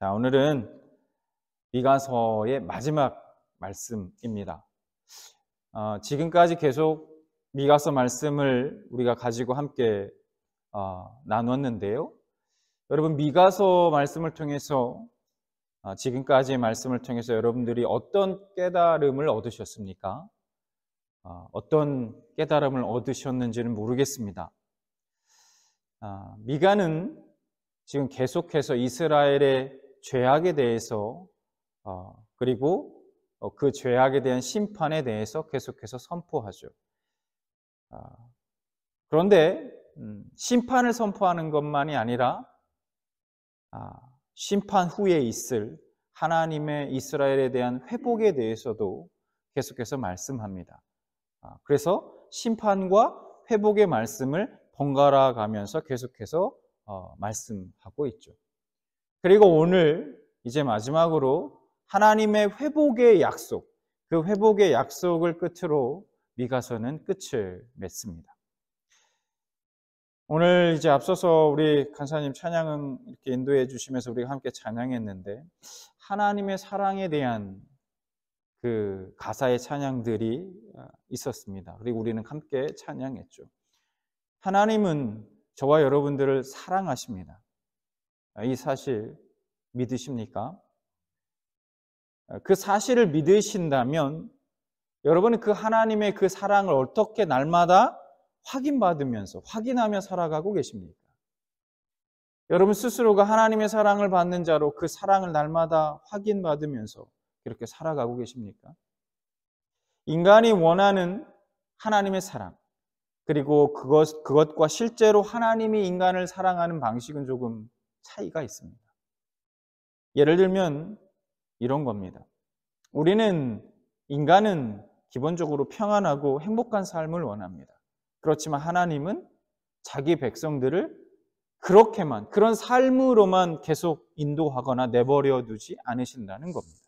자, 오늘은 미가서의 마지막 말씀입니다. 지금까지 계속 미가서 말씀을 우리가 가지고 함께 나눴는데요. 여러분, 미가서 말씀을 통해서 지금까지의 말씀을 통해서 여러분들이 어떤 깨달음을 얻으셨습니까? 어떤 깨달음을 얻으셨는지는 모르겠습니다. 미가는 지금 계속해서 이스라엘의 죄악에 대해서 그리고 그 죄악에 대한 심판에 대해서 계속해서 선포하죠. 그런데 심판을 선포하는 것만이 아니라 심판 후에 있을 하나님의 이스라엘에 대한 회복에 대해서도 계속해서 말씀합니다. 그래서 심판과 회복의 말씀을 번갈아 가면서 계속해서 말씀하고 있죠. 그리고 오늘 이제 마지막으로 하나님의 회복의 약속, 그 회복의 약속을 끝으로 미가서는 끝을 맺습니다. 오늘 이제 앞서서 우리 간사님 찬양은 이렇게 인도해 주시면서 우리가 함께 찬양했는데, 하나님의 사랑에 대한 그 가사의 찬양들이 있었습니다. 그리고 우리는 함께 찬양했죠. 하나님은 저와 여러분들을 사랑하십니다. 이 사실 믿으십니까? 그 사실을 믿으신다면 여러분은 그 하나님의 그 사랑을 어떻게 날마다 확인하며 살아가고 계십니까? 여러분 스스로가 하나님의 사랑을 받는 자로 그 사랑을 날마다 확인받으면서 그렇게 살아가고 계십니까? 인간이 원하는 하나님의 사랑, 그리고 그것과 실제로 하나님이 인간을 사랑하는 방식은 조금 차이가 있습니다. 예를 들면 이런 겁니다. 인간은 기본적으로 평안하고 행복한 삶을 원합니다. 그렇지만 하나님은 자기 백성들을 그런 삶으로만 계속 인도하거나 내버려 두지 않으신다는 겁니다.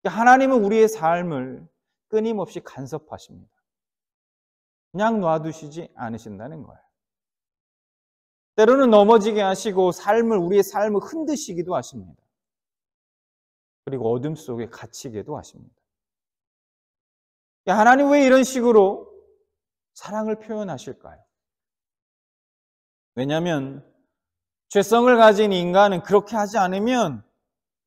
하나님은 우리의 삶을 끊임없이 간섭하십니다. 그냥 놔두시지 않으신다는 거예요. 때로는 넘어지게 하시고 우리의 삶을 흔드시기도 하십니다. 그리고 어둠 속에 갇히게도 하십니다. 하나님 왜 이런 식으로 사랑을 표현하실까요? 왜냐하면 죄성을 가진 인간은 그렇게 하지 않으면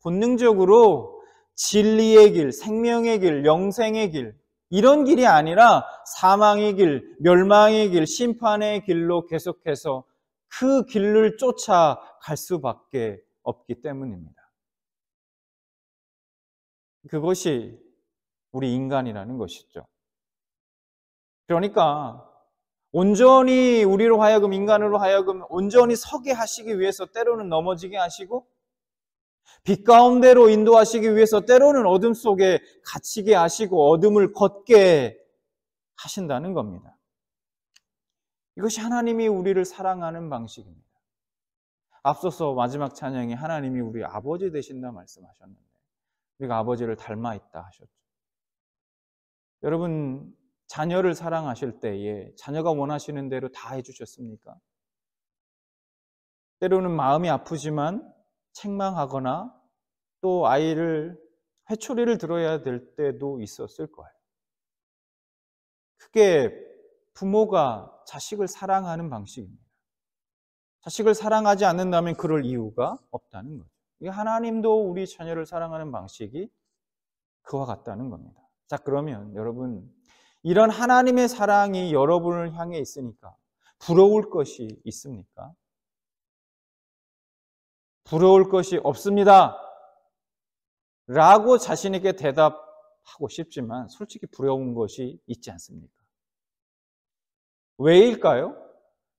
본능적으로 진리의 길, 생명의 길, 영생의 길, 이런 길이 아니라 사망의 길, 멸망의 길, 심판의 길로 계속해서 그 길을 쫓아갈 수밖에 없기 때문입니다. 그것이 우리 인간이라는 것이죠. 그러니까 온전히 인간으로 하여금 온전히 서게 하시기 위해서 때로는 넘어지게 하시고, 빛 가운데로 인도하시기 위해서 때로는 어둠 속에 갇히게 하시고 어둠을 걷게 하신다는 겁니다. 이것이 하나님이 우리를 사랑하는 방식입니다. 앞서서 마지막 찬양에 하나님이 우리 아버지 되신다 말씀하셨는데 우리가 아버지를 닮아 있다 하셨죠. 여러분, 자녀를 사랑하실 때에 자녀가 원하시는 대로 다 해주셨습니까? 때로는 마음이 아프지만 책망하거나 또 아이를 회초리를 들어야 될 때도 있었을 거예요. 그게 부모가 자식을 사랑하는 방식입니다. 자식을 사랑하지 않는다면 그럴 이유가 없다는 거죠. 하나님도 우리 자녀를 사랑하는 방식이 그와 같다는 겁니다. 자, 그러면 여러분, 이런 하나님의 사랑이 여러분을 향해 있으니까 부러울 것이 있습니까? 부러울 것이 없습니다 라고 자신에게 대답하고 싶지만 솔직히 부러운 것이 있지 않습니까? 왜일까요?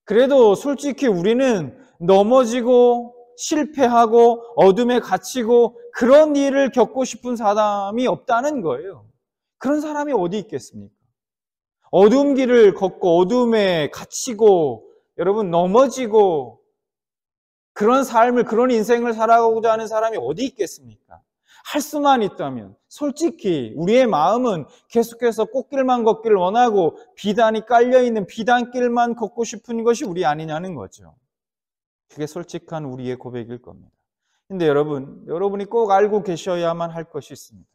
그래도 솔직히 우리는 넘어지고 실패하고 어둠에 갇히고 그런 일을 겪고 싶은 사람이 없다는 거예요. 그런 사람이 어디 있겠습니까? 어두운 길을 걷고 어둠에 갇히고 여러분 넘어지고 그런 인생을 살아가고자 하는 사람이 어디 있겠습니까? 할 수만 있다면 솔직히 우리의 마음은 계속해서 꽃길만 걷기를 원하고 비단이 깔려있는 비단길만 걷고 싶은 것이 우리 아니냐는 거죠. 그게 솔직한 우리의 고백일 겁니다. 근데 여러분이 꼭 알고 계셔야만 할 것이 있습니다.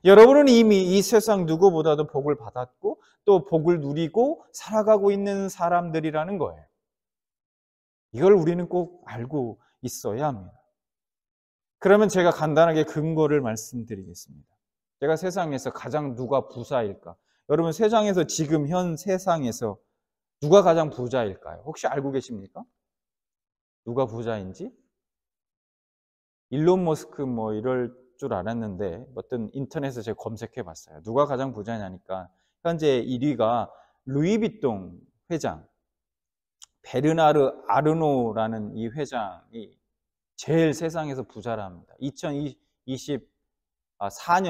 여러분은 이미 이 세상 누구보다도 복을 받았고 또 복을 누리고 살아가고 있는 사람들이라는 거예요. 이걸 우리는 꼭 알고 있어야 합니다. 그러면 제가 간단하게 근거를 말씀드리겠습니다. 제가 세상에서 가장 누가 부자일까? 여러분 세상에서 지금 현 세상에서 누가 가장 부자일까요? 혹시 알고 계십니까? 누가 부자인지? 일론 머스크 뭐 이럴 줄 알았는데 어떤 인터넷에 제가 검색해 봤어요. 누가 가장 부자냐니까 현재 1위가 루이비통 회장 베르나르 아르노라는 이 회장이 제일 세상에서 부자랍니다. 2024년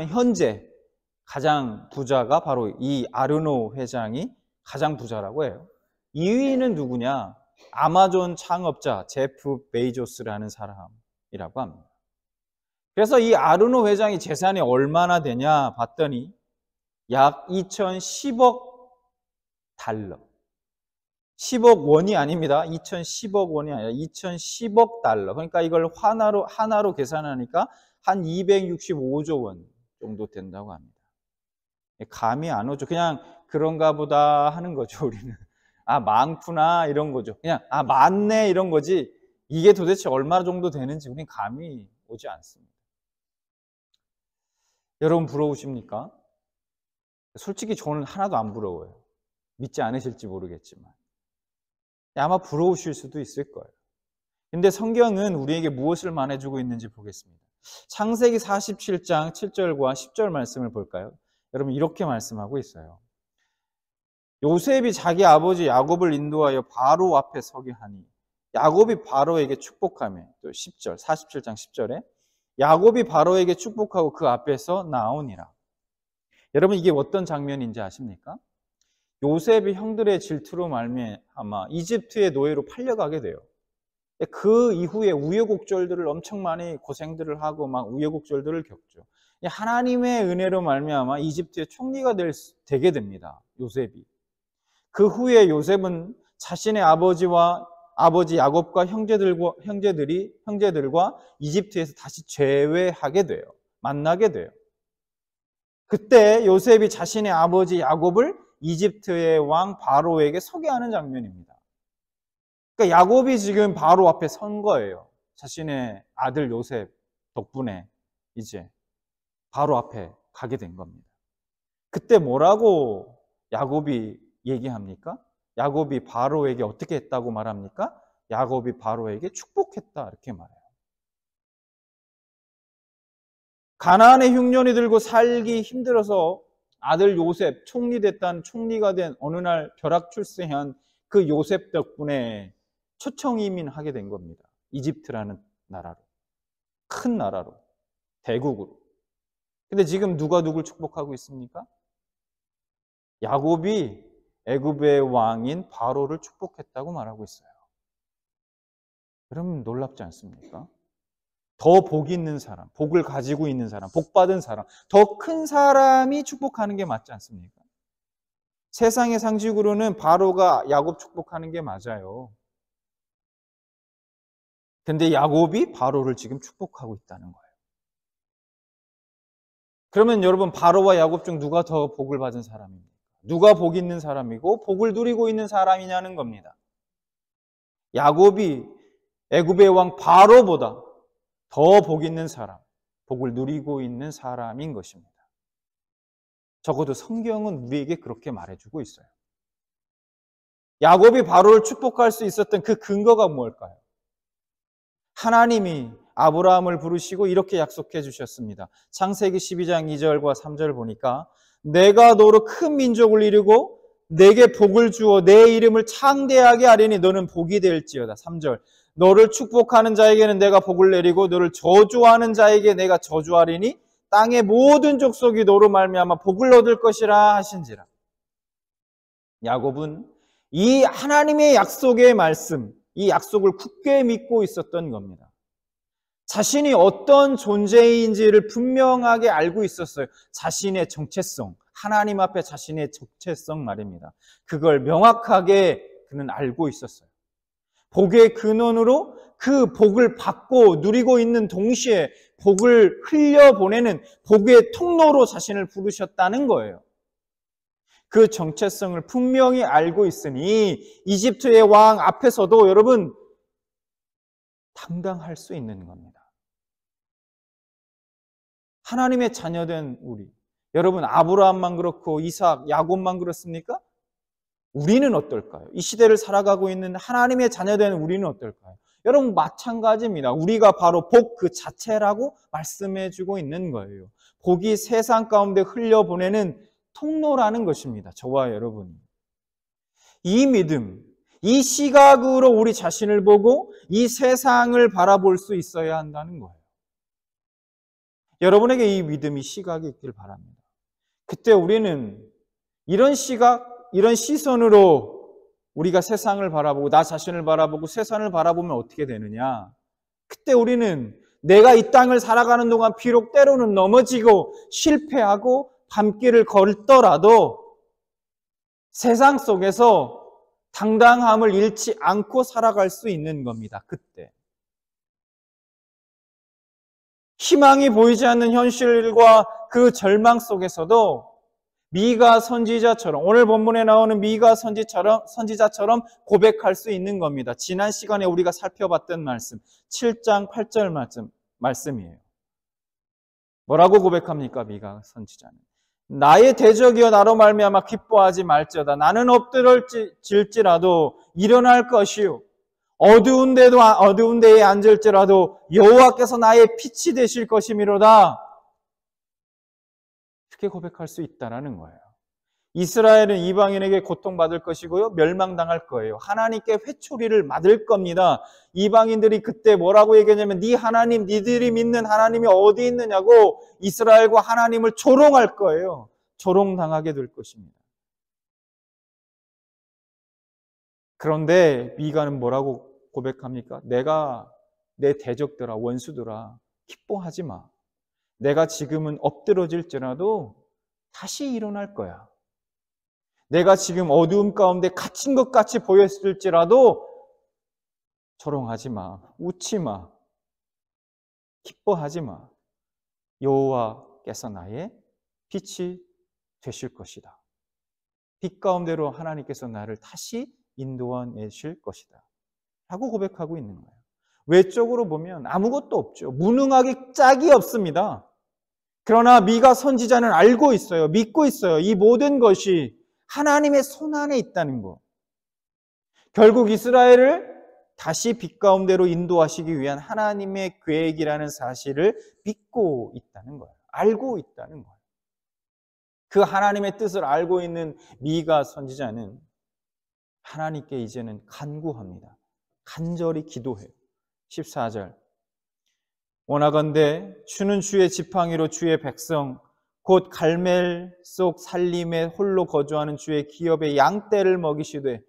현재 가장 부자가 바로 이 아르노 회장이 가장 부자라고 해요. 2위는 누구냐? 아마존 창업자 제프 베이조스라는 사람이라고 합니다. 그래서 이 아르노 회장이 재산이 얼마나 되냐 봤더니 약 2010억 달러. 10억 원이 아닙니다. 2010억 원이 아니라 2010억 달러. 그러니까 이걸 하나로 계산하니까 한 265조 원 정도 된다고 합니다. 감이 안 오죠. 그냥 그런가 보다 하는 거죠, 우리는. 아, 많구나 이런 거죠. 그냥 아, 많네 이런 거지. 이게 도대체 얼마 정도 되는지 우리는 감이 오지 않습니다. 여러분 부러우십니까? 솔직히 저는 하나도 안 부러워요. 믿지 않으실지 모르겠지만. 아마 부러우실 수도 있을 거예요. 근데 성경은 우리에게 무엇을 말해주고 있는지 보겠습니다. 창세기 47장 7절과 10절 말씀을 볼까요? 여러분 이렇게 말씀하고 있어요. 요셉이 자기 아버지 야곱을 인도하여 바로 앞에 서게 하니 야곱이 바로에게 축복하며 또 10절 47장 10절에 야곱이 바로에게 축복하고 그 앞에서 나오니라. 여러분 이게 어떤 장면인지 아십니까? 요셉이 형들의 질투로 말미암아 이집트의 노예로 팔려가게 돼요. 그 이후에 우여곡절들을 엄청 많이 고생들을 하고 막 우여곡절들을 겪죠. 하나님의 은혜로 말미암아 이집트의 총리가 되게 됩니다. 요셉이. 그 후에 요셉은 자신의 아버지 야곱과 형제들과 이집트에서 다시 재회하게 돼요. 만나게 돼요. 그때 요셉이 자신의 아버지 야곱을 이집트의 왕 바로에게 소개하는 장면입니다. 그러니까 야곱이 지금 바로 앞에 선 거예요. 자신의 아들 요셉 덕분에 이제 바로 앞에 가게 된 겁니다. 그때 뭐라고 야곱이 얘기합니까? 야곱이 바로에게 어떻게 했다고 말합니까? 야곱이 바로에게 축복했다 이렇게 말해요. 가나안의 흉년이 들고 살기 힘들어서 아들 요셉 총리가 된 어느 날 벼락출세한 그 요셉 덕분에 초청 이민하게 된 겁니다. 이집트라는 나라로. 큰 나라로. 대국으로. 근데 지금 누가 누굴 축복하고 있습니까? 야곱이 애굽의 왕인 바로를 축복했다고 말하고 있어요. 여러분 놀랍지 않습니까? 더 복 있는 사람, 복을 가지고 있는 사람, 복 받은 사람, 더 큰 사람이 축복하는 게 맞지 않습니까? 세상의 상식으로는 바로가 야곱 축복하는 게 맞아요. 근데 야곱이 바로를 지금 축복하고 있다는 거예요. 그러면 여러분 바로와 야곱 중 누가 더 복을 받은 사람입니까? 누가 복 있는 사람이고 복을 누리고 있는 사람이냐는 겁니다. 야곱이 애굽의 왕 바로보다 더 복 있는 사람, 복을 누리고 있는 사람인 것입니다. 적어도 성경은 우리에게 그렇게 말해주고 있어요. 야곱이 바로를 축복할 수 있었던 그 근거가 뭘까요? 하나님이 아브라함을 부르시고 이렇게 약속해 주셨습니다. 창세기 12장 2절과 3절 보니까 내가 너로 큰 민족을 이루고 내게 복을 주어 내 이름을 창대하게 하리니 너는 복이 될지어다. 3절 너를 축복하는 자에게는 내가 복을 내리고 너를 저주하는 자에게 내가 저주하리니 땅의 모든 족속이 너로 말미암아 복을 얻을 것이라 하신지라. 야곱은 이 하나님의 약속의 말씀, 이 약속을 굳게 믿고 있었던 겁니다. 자신이 어떤 존재인지를 분명하게 알고 있었어요. 자신의 정체성, 하나님 앞에 자신의 정체성 말입니다. 그걸 명확하게 그는 알고 있었어요. 복의 근원으로 그 복을 받고 누리고 있는 동시에 복을 흘려보내는 복의 통로로 자신을 부르셨다는 거예요. 그 정체성을 분명히 알고 있으니 이집트의 왕 앞에서도 여러분 당당할 수 있는 겁니다. 하나님의 자녀된 우리, 여러분 아브라함만 그렇고 이삭, 야곱만 그렇습니까? 우리는 어떨까요? 이 시대를 살아가고 있는 하나님의 자녀된 우리는 어떨까요? 여러분 마찬가지입니다. 우리가 바로 복 그 자체라고 말씀해주고 있는 거예요. 복이 세상 가운데 흘려보내는 통로라는 것입니다. 저와 여러분이. 이 믿음, 이 시각으로 우리 자신을 보고 이 세상을 바라볼 수 있어야 한다는 거예요. 여러분에게 이 믿음이 시각이 있길 바랍니다. 그때 우리는 이런 시각, 이런 시선으로 우리가 세상을 바라보고 나 자신을 바라보고 세상을 바라보면 어떻게 되느냐? 그때 우리는 내가 이 땅을 살아가는 동안 비록 때로는 넘어지고 실패하고 밤길을 걸더라도 세상 속에서 당당함을 잃지 않고 살아갈 수 있는 겁니다. 그때. 희망이 보이지 않는 현실과 그 절망 속에서도 미가 선지자처럼, 오늘 본문에 나오는 미가 선지자처럼 고백할 수 있는 겁니다. 지난 시간에 우리가 살펴봤던 말씀, 7장 8절 말씀이에요. 뭐라고 고백합니까? 미가 선지자는. 나의 대적이여 나로 말미암아 기뻐하지 말지어다. 나는 엎드러질지라도 일어날 것이요. 어두운 데에 앉을지라도 여호와께서 나의 빛이 되실 것이미로다. 이렇게 고백할 수 있다는 거예요. 이스라엘은 이방인에게 고통받을 것이고요. 멸망당할 거예요. 하나님께 회초리를 맞을 겁니다. 이방인들이 그때 뭐라고 얘기하냐면 네 하나님, 니들이 믿는 하나님이 어디 있느냐고 이스라엘과 하나님을 조롱할 거예요. 조롱당하게 될 것입니다. 그런데 미가는 뭐라고 고백합니까? 내가 내 대적들아, 원수들아, 기뻐하지 마. 내가 지금은 엎드러질지라도 다시 일어날 거야. 내가 지금 어두움 가운데 갇힌 것 같이 보였을지라도 조롱하지 마. 웃지 마. 기뻐하지 마. 여호와께서 나의 빛이 되실 것이다. 빛 가운데로 하나님께서 나를 다시 인도해내실 것이다. 라고 고백하고 있는 거예요. 외적으로 보면 아무것도 없죠. 무능하기 짝이 없습니다. 그러나 미가 선지자는 알고 있어요. 믿고 있어요. 이 모든 것이 하나님의 손안에 있다는 것. 결국 이스라엘을 다시 빛 가운데로 인도하시기 위한 하나님의 계획이라는 사실을 믿고 있다는 거예요. 알고 있다는 거예요. 그 하나님의 뜻을 알고 있는 미가 선지자는 하나님께 이제는 간구합니다. 간절히 기도해요. 14절. 원하건대 주는 주의 지팡이로 주의 백성 곧 갈멜 속 살림에 홀로 거주하는 주의 기업의 양떼를 먹이시되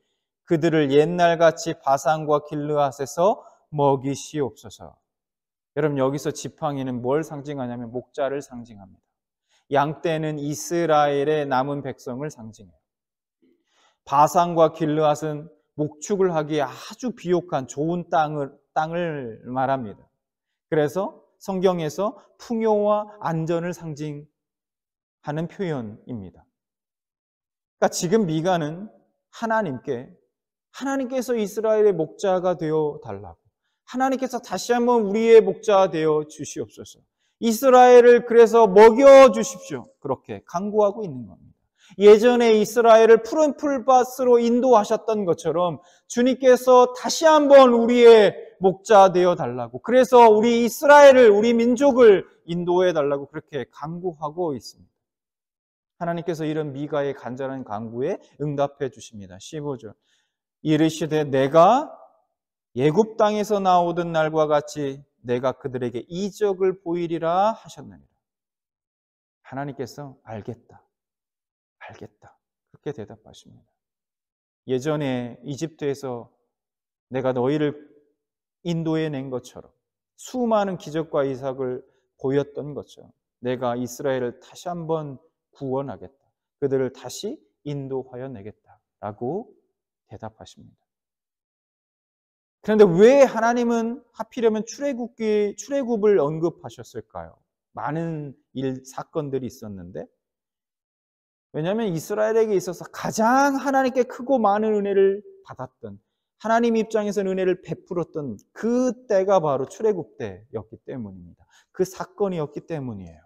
그들을 옛날같이 바산과 길르앗에서 먹이시옵소서. 여러분 여기서 지팡이는 뭘 상징하냐면 목자를 상징합니다. 양떼는 이스라엘의 남은 백성을 상징해요. 바산과 길르앗은 목축을 하기에 아주 비옥한 좋은 땅을 말합니다. 그래서 성경에서 풍요와 안전을 상징하는 표현입니다. 그러니까 지금 미가는 하나님께서 이스라엘의 목자가 되어 달라고, 하나님께서 다시 한번 우리의 목자가 되어 주시옵소서, 이스라엘을 그래서 먹여 주십시오, 그렇게 간구하고 있는 겁니다. 예전에 이스라엘을 푸른 풀밭으로 인도하셨던 것처럼 주님께서 다시 한번 우리의 목자 되어 달라고, 그래서 우리 이스라엘을, 우리 민족을 인도해 달라고 그렇게 간구하고 있습니다. 하나님께서 이런 미가의 간절한 간구에 응답해 주십니다. 15절. 이르시되 내가 애굽 땅에서 나오던 날과 같이 내가 그들에게 이적을 보이리라 하셨느니라. 하나님께서 알겠다. 그렇게 대답하십니다. 예전에 이집트에서 내가 너희를 인도해낸 것처럼, 수많은 기적과 이삭을 보였던 것처럼 내가 이스라엘을 다시 한번 구원하겠다. 그들을 다시 인도하여 내겠다라고 대답하십니다. 그런데 왜 하나님은 하필이면 출애굽을 언급하셨을까요? 많은 사건들이 있었는데, 왜냐하면 이스라엘에게 있어서 가장 하나님께 크고 많은 은혜를 받았던, 하나님 입장에서는 은혜를 베풀었던 그 때가 바로 출애굽 때였기 때문입니다. 그 사건이었기 때문이에요.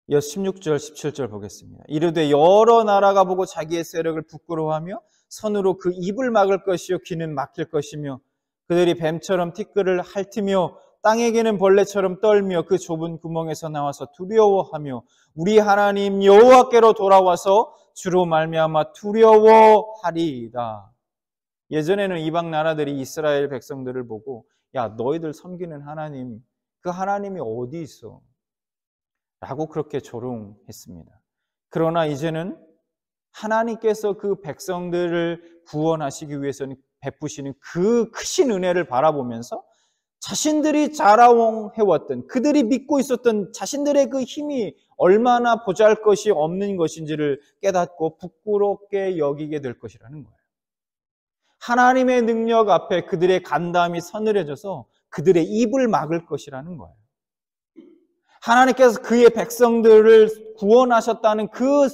16절, 17절 보겠습니다. 이르되 여러 나라가 보고 자기의 세력을 부끄러워하며 선으로 그 입을 막을 것이요 귀는 막힐 것이며 그들이 뱀처럼 티끌을 핥으며 땅에게는 벌레처럼 떨며 그 좁은 구멍에서 나와서 두려워하며 우리 하나님 여호와께로 돌아와서 주로 말미암아 두려워하리이다. 예전에는 이방 나라들이 이스라엘 백성들을 보고 야 너희들 섬기는 하나님 그 하나님이 어디 있어? 라고 그렇게 조롱했습니다. 그러나 이제는 하나님께서 그 백성들을 구원하시기 위해서는 베푸시는 그 크신 은혜를 바라보면서 자신들이 자랑해왔던 그들이 믿고 있었던 자신들의 그 힘이 얼마나 보잘것이 없는 것인지를 깨닫고 부끄럽게 여기게 될 것이라는 거예요. 하나님의 능력 앞에 그들의 간담이 서늘해져서 그들의 입을 막을 것이라는 거예요. 하나님께서 그의 백성들을 구원하셨다는 그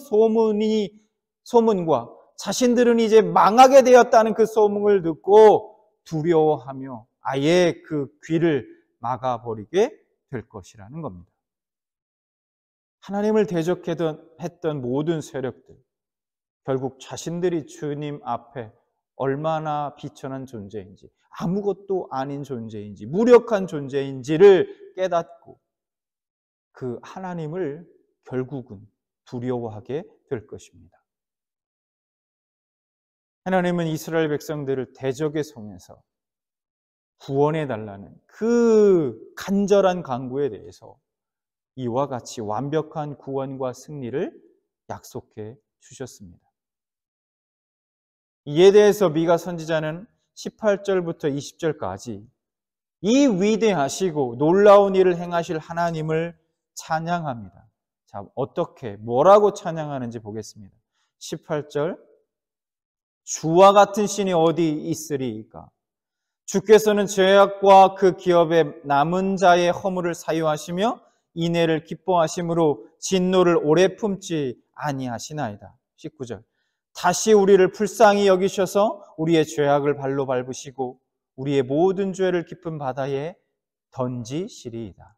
소문과 자신들은 이제 망하게 되었다는 그 소문을 듣고 두려워하며 아예 그 귀를 막아버리게 될 것이라는 겁니다. 하나님을 대적했던 모든 세력들, 결국 자신들이 주님 앞에 얼마나 비천한 존재인지, 아무것도 아닌 존재인지, 무력한 존재인지를 깨닫고 그 하나님을 결국은 두려워하게 될 것입니다. 하나님은 이스라엘 백성들을 대적의 성에서 구원해달라는 그 간절한 간구에 대해서 이와 같이 완벽한 구원과 승리를 약속해 주셨습니다. 이에 대해서 미가 선지자는 18절부터 20절까지 이 위대하시고 놀라운 일을 행하실 하나님을 찬양합니다. 자, 어떻게, 뭐라고 찬양하는지 보겠습니다. 18절, 주와 같은 신이 어디 있으리이까? 주께서는 죄악과 그 기업의 남은 자의 허물을 사유하시며 인애를 기뻐하심으로 진노를 오래 품지 아니하시나이다. 19절, 다시 우리를 불쌍히 여기셔서 우리의 죄악을 발로 밟으시고 우리의 모든 죄를 깊은 바다에 던지시리이다.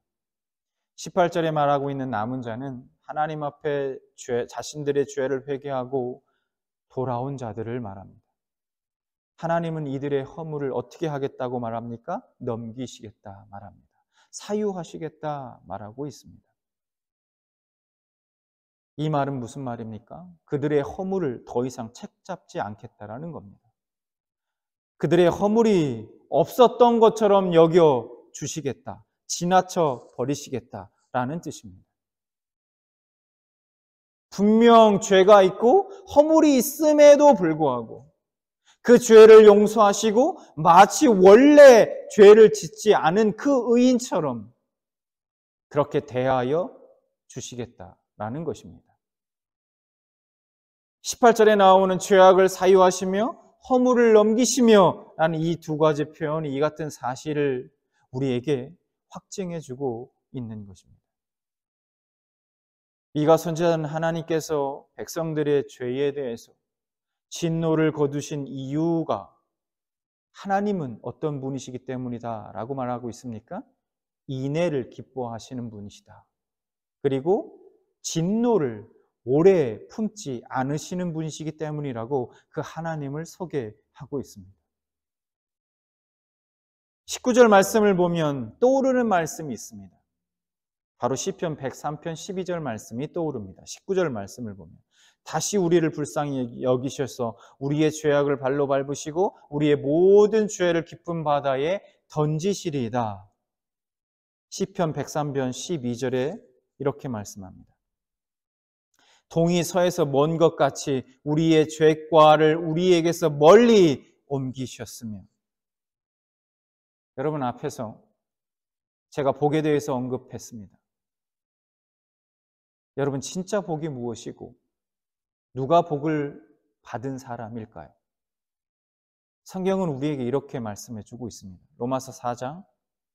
18절에 말하고 있는 남은 자는 하나님 앞에 자신들의 죄를 회개하고 돌아온 자들을 말합니다. 하나님은 이들의 허물을 어떻게 하겠다고 말합니까? 넘기시겠다 말합니다. 사유하시겠다 말하고 있습니다. 이 말은 무슨 말입니까? 그들의 허물을 더 이상 책잡지 않겠다라는 겁니다. 그들의 허물이 없었던 것처럼 여겨 주시겠다. 지나쳐 버리시겠다라는 뜻입니다. 분명 죄가 있고 허물이 있음에도 불구하고 그 죄를 용서하시고 마치 원래 죄를 짓지 않은 그 의인처럼 그렇게 대하여 주시겠다라는 것입니다. 18절에 나오는 죄악을 사유하시며 허물을 넘기시며 라는 이 두 가지 표현이 이 같은 사실을 우리에게 확증해주고 있는 것입니다. 미가 선지자는 하나님께서 백성들의 죄에 대해서 진노를 거두신 이유가 하나님은 어떤 분이시기 때문이다 라고 말하고 있습니까? 인애를 기뻐하시는 분이시다. 그리고 진노를 오래 품지 않으시는 분이시기 때문이라고 그 하나님을 소개하고 있습니다. 19절 말씀을 보면 떠오르는 말씀이 있습니다. 바로 시편 103편 12절 말씀이 떠오릅니다. 19절 말씀을 보면 다시 우리를 불쌍히 여기셔서 우리의 죄악을 발로 밟으시고 우리의 모든 죄를 깊은 바다에 던지시리이다. 시편 103편 12절에 이렇게 말씀합니다. 동이 서에서 먼 것 같이 우리의 죄과를 우리에게서 멀리 옮기셨으며. 여러분 앞에서 제가 복에 대해서 언급했습니다. 여러분 진짜 복이 무엇이고 누가 복을 받은 사람일까요? 성경은 우리에게 이렇게 말씀해 주고 있습니다. 로마서 4장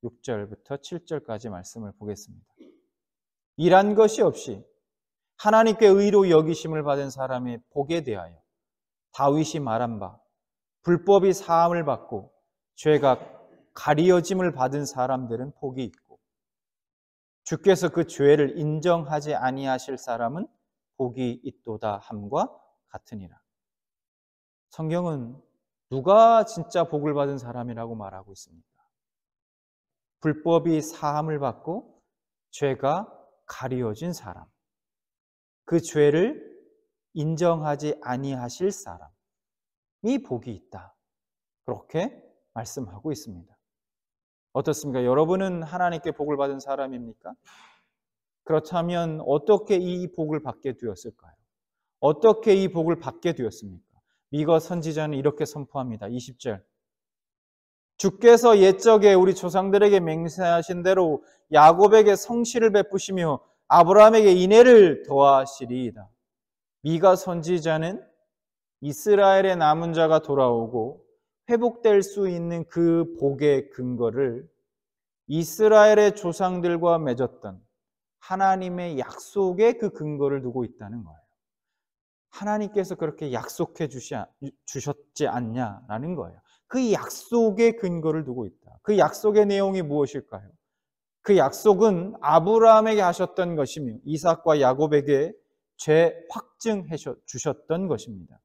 6절부터 7절까지 말씀을 보겠습니다. 일한 것이 없이 하나님께 의로 여기심을 받은 사람의 복에 대하여 다윗이 말한 바 불법이 사함을 받고 죄가 가리어짐을 받은 사람들은 복이 있고 주께서 그 죄를 인정하지 아니하실 사람은 복이 있도다 함과 같으니라. 성경은 누가 진짜 복을 받은 사람이라고 말하고 있습니까? 불법이 사함을 받고 죄가 가리어진 사람, 그 죄를 인정하지 아니하실 사람이 복이 있다. 그렇게 말씀하고 있습니다. 어떻습니까? 여러분은 하나님께 복을 받은 사람입니까? 그렇다면 어떻게 이 복을 받게 되었을까요? 어떻게 이 복을 받게 되었습니까? 미가 선지자는 이렇게 선포합니다. 20절. 주께서 옛적에 우리 조상들에게 맹세하신 대로 야곱에게 성실을 베푸시며 아브라함에게 인애를 더하시리이다. 미가 선지자는 이스라엘의 남은 자가 돌아오고 회복될 수 있는 그 복의 근거를 이스라엘의 조상들과 맺었던 하나님의 약속의 그 근거를 두고 있다는 거예요. 하나님께서 그렇게 약속해 주셨지 않냐라는 거예요. 그 약속의 근거를 두고 있다. 그 약속의 내용이 무엇일까요? 그 약속은 아브라함에게 하셨던 것이며 이삭과 야곱에게 죄 확증해 주셨던 것입니다.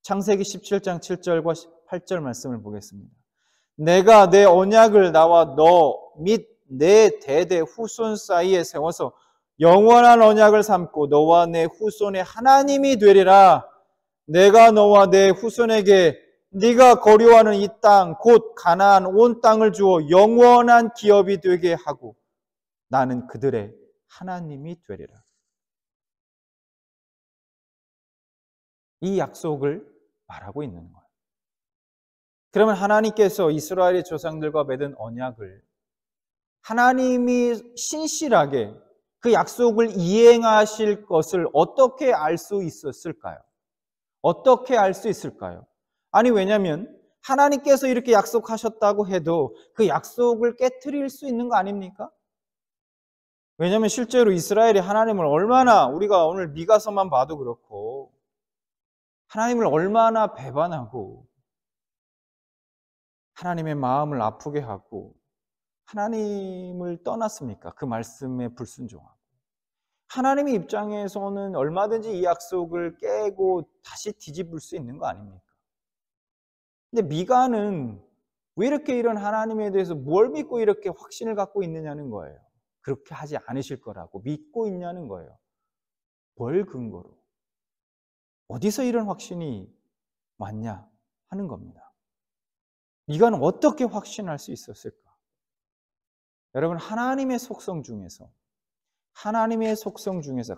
창세기 17장 7절과 8절 말씀을 보겠습니다. 내가 내 언약을 나와 너 및 내 대대 후손 사이에 세워서 영원한 언약을 삼고 너와 내 후손의 하나님이 되리라. 내가 너와 내 후손에게 네가 거류하는 이 땅 곧 가나안 온 땅을 주어 영원한 기업이 되게 하고 나는 그들의 하나님이 되리라. 이 약속을 말하고 있는 거예요. 그러면 하나님께서 이스라엘의 조상들과 맺은 언약을 하나님이 신실하게 그 약속을 이행하실 것을 어떻게 알 수 있었을까요? 어떻게 알 수 있을까요? 아니, 왜냐하면 하나님께서 이렇게 약속하셨다고 해도 그 약속을 깨트릴 수 있는 거 아닙니까? 왜냐하면 실제로 이스라엘이 하나님을 얼마나, 우리가 오늘 미가서만 봐도 그렇고 하나님을 얼마나 배반하고 하나님의 마음을 아프게 하고 하나님을 떠났습니까? 그 말씀에 불순종하고. 하나님의 입장에서는 얼마든지 이 약속을 깨고 다시 뒤집을 수 있는 거 아닙니까? 근데 미가는 왜 이렇게 이런 하나님에 대해서 뭘 믿고 이렇게 확신을 갖고 있느냐는 거예요. 그렇게 하지 않으실 거라고 믿고 있냐는 거예요. 뭘 근거로? 어디서 이런 확신이 왔냐 하는 겁니다. 미가는 어떻게 확신할 수 있었을까? 여러분, 하나님의 속성 중에서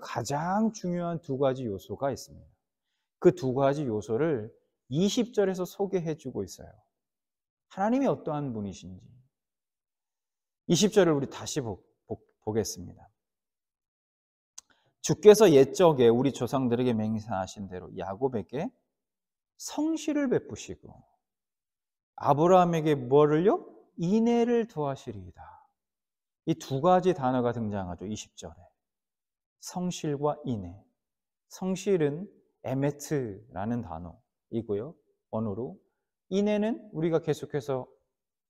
가장 중요한 두 가지 요소가 있습니다. 그 두 가지 요소를 20절에서 소개해 주고 있어요. 하나님이 어떠한 분이신지. 20절을 우리 다시 보겠습니다. 주께서 옛적에 우리 조상들에게 맹세하신 대로 야곱에게 성실을 베푸시고 아브라함에게 뭐를요? 인애를 더하시리이다. 이 두 가지 단어가 등장하죠. 20절에. 성실과 인애. 성실은 에메트라는 단어이고요. 원어로. 인애는 우리가 계속해서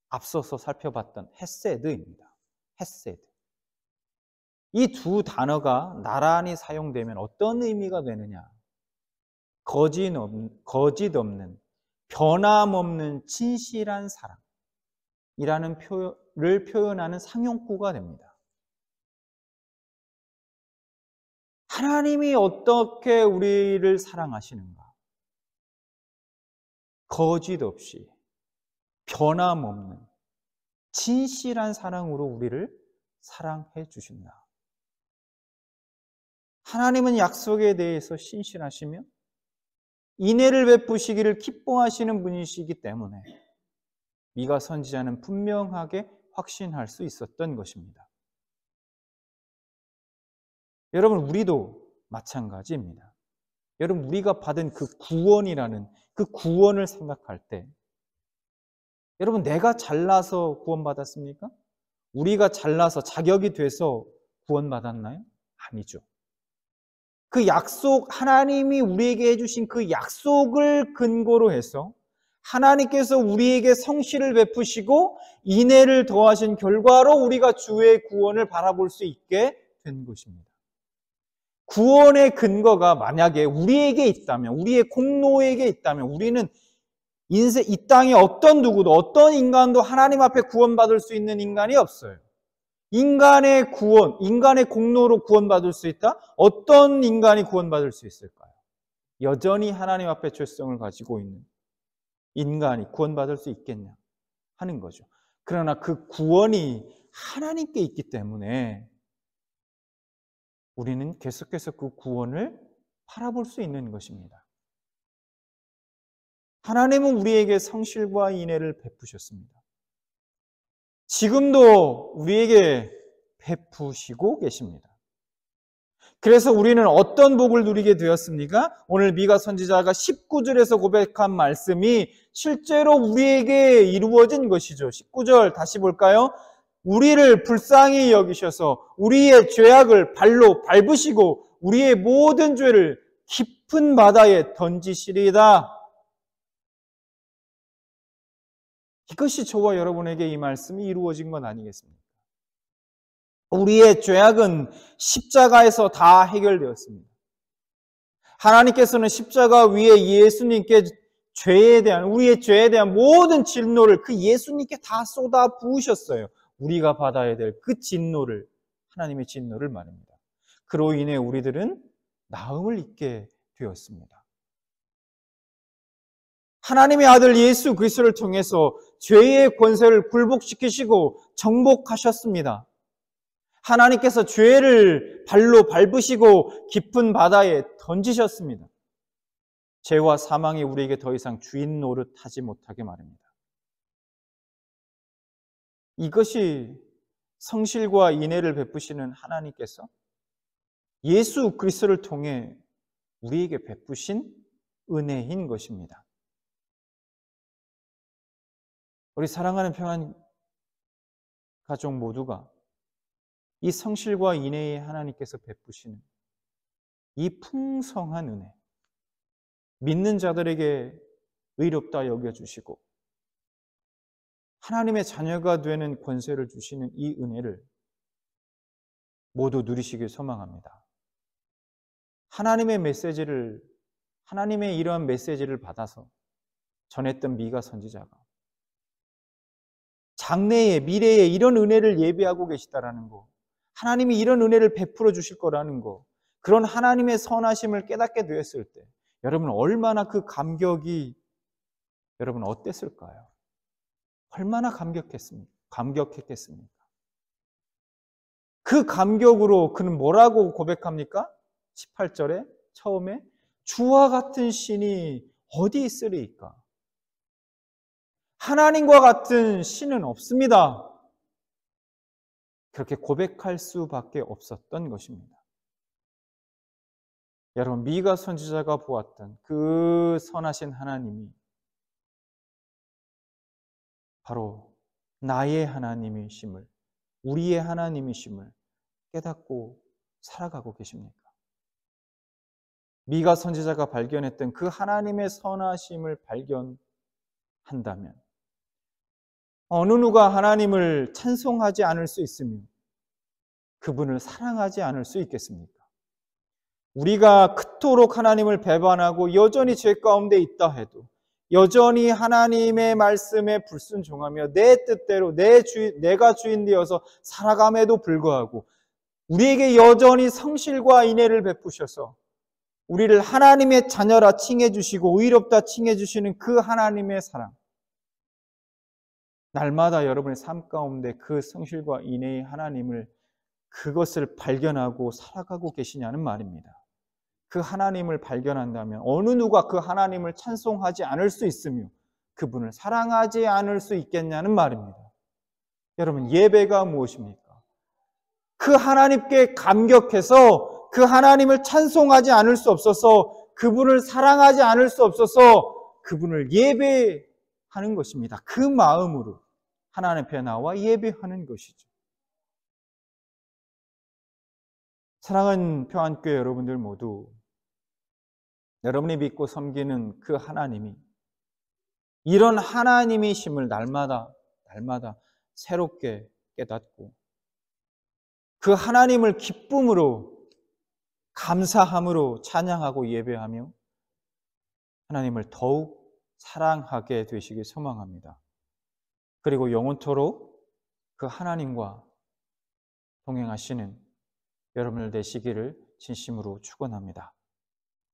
앞서서 살펴봤던 헤세드입니다. 헤세드. 이 두 단어가 나란히 사용되면 어떤 의미가 되느냐? 거짓 없는, 변함없는 진실한 사랑이라는 표현을 표현하는 상용구가 됩니다. 하나님이 어떻게 우리를 사랑하시는가? 거짓 없이, 변함없는, 진실한 사랑으로 우리를 사랑해 주신다. 하나님은 약속에 대해서 신실하시며 인애를 베푸시기를 기뻐하시는 분이시기 때문에 미가 선지자는 분명하게 확신할 수 있었던 것입니다. 여러분, 우리도 마찬가지입니다. 여러분, 우리가 받은 그 구원이라는 그 구원을 생각할 때 여러분, 내가 잘나서 구원받았습니까? 우리가 잘나서 자격이 돼서 구원받았나요? 아니죠. 그 약속, 하나님이 우리에게 해주신 그 약속을 근거로 해서 하나님께서 우리에게 성실을 베푸시고 인애를 더하신 결과로 우리가 주의 구원을 바라볼 수 있게 된 것입니다. 구원의 근거가 만약에 우리에게 있다면, 우리의 공로에게 있다면, 우리는 인생, 이 땅에 어떤 누구도, 어떤 인간도 하나님 앞에 구원받을 수 있는 인간이 없어요. 인간의 구원, 인간의 공로로 구원받을 수 있다? 어떤 인간이 구원받을 수 있을까요? 여전히 하나님 앞에 죄성을 가지고 있는 인간이 구원받을 수 있겠냐 하는 거죠. 그러나 그 구원이 하나님께 있기 때문에 우리는 계속해서 그 구원을 바라볼 수 있는 것입니다. 하나님은 우리에게 성실과 인애를 베푸셨습니다. 지금도 우리에게 베푸시고 계십니다. 그래서 우리는 어떤 복을 누리게 되었습니까? 오늘 미가 선지자가 19절에서 고백한 말씀이 실제로 우리에게 이루어진 것이죠. 19절 다시 볼까요? 우리를 불쌍히 여기셔서 우리의 죄악을 발로 밟으시고 우리의 모든 죄를 깊은 바다에 던지시리다. 이것이 저와 여러분에게 이 말씀이 이루어진 건 아니겠습니까? 우리의 죄악은 십자가에서 다 해결되었습니다. 하나님께서는 십자가 위에 예수님께 죄에 대한, 우리의 죄에 대한 모든 진노를 그 예수님께 다 쏟아 부으셨어요. 우리가 받아야 될 그 진노를, 하나님의 진노를 말합니다. 그로 인해 우리들은 나음을 입게 되었습니다. 하나님의 아들 예수 그리스도를 통해서 죄의 권세를 굴복시키시고 정복하셨습니다. 하나님께서 죄를 발로 밟으시고 깊은 바다에 던지셨습니다. 죄와 사망이 우리에게 더 이상 주인 노릇하지 못하게 말입니다. 이것이 성실과 인애를 베푸시는 하나님께서 예수 그리스도를 통해 우리에게 베푸신 은혜인 것입니다. 우리 사랑하는 평안 가족 모두가 이 성실과 인애의 하나님께서 베푸시는 이 풍성한 은혜, 믿는 자들에게 의롭다 여겨주시고 하나님의 자녀가 되는 권세를 주시는 이 은혜를 모두 누리시길 소망합니다. 하나님의 메시지를, 하나님의 이러한 메시지를 받아서 전했던 미가 선지자가 장래에, 미래에 이런 은혜를 예비하고 계시다라는 거, 하나님이 이런 은혜를 베풀어 주실 거라는 거, 그런 하나님의 선하심을 깨닫게 되었을 때 여러분 얼마나 그 감격이 여러분 어땠을까요? 얼마나 감격했겠습니까? 그 감격으로 그는 뭐라고 고백합니까? 18절에 처음에 주와 같은 신이 어디 있으리이까? 하나님과 같은 신은 없습니다. 그렇게 고백할 수밖에 없었던 것입니다. 여러분, 미가 선지자가 보았던 그 선하신 하나님이 바로 나의 하나님이심을, 우리의 하나님이심을 깨닫고 살아가고 계십니까? 미가 선지자가 발견했던 그 하나님의 선하심을 발견한다면 어느 누가 하나님을 찬송하지 않을 수 있으며 그분을 사랑하지 않을 수 있겠습니까? 우리가 그토록 하나님을 배반하고 여전히 죄 가운데 있다 해도 여전히 하나님의 말씀에 불순종하며 내 뜻대로 내가 주인 되어서 살아감에도 불구하고 우리에게 여전히 성실과 인애를 베푸셔서 우리를 하나님의 자녀라 칭해 주시고 의롭다 칭해 주시는 그 하나님의 사랑, 날마다 여러분의 삶 가운데 그 성실과 인애의 하나님을, 그것을 발견하고 살아가고 계시냐는 말입니다. 그 하나님을 발견한다면 어느 누가 그 하나님을 찬송하지 않을 수 있으며 그분을 사랑하지 않을 수 있겠냐는 말입니다. 여러분, 예배가 무엇입니까? 그 하나님께 감격해서 그 하나님을 찬송하지 않을 수 없어서, 그분을 사랑하지 않을 수 없어서 그분을 예배하는 하는 것입니다. 그 마음으로 하나님 앞에 나와 예배하는 것이죠. 사랑하는 평안교회 여러분들 모두 여러분이 믿고 섬기는 그 하나님이 이런 하나님이심을 날마다 새롭게 깨닫고 그 하나님을 기쁨으로 감사함으로 찬양하고 예배하며 하나님을 더욱 사랑하게 되시길 소망합니다. 그리고 영원토록 그 하나님과 동행하시는 여러분들 되시기를 진심으로 축원합니다.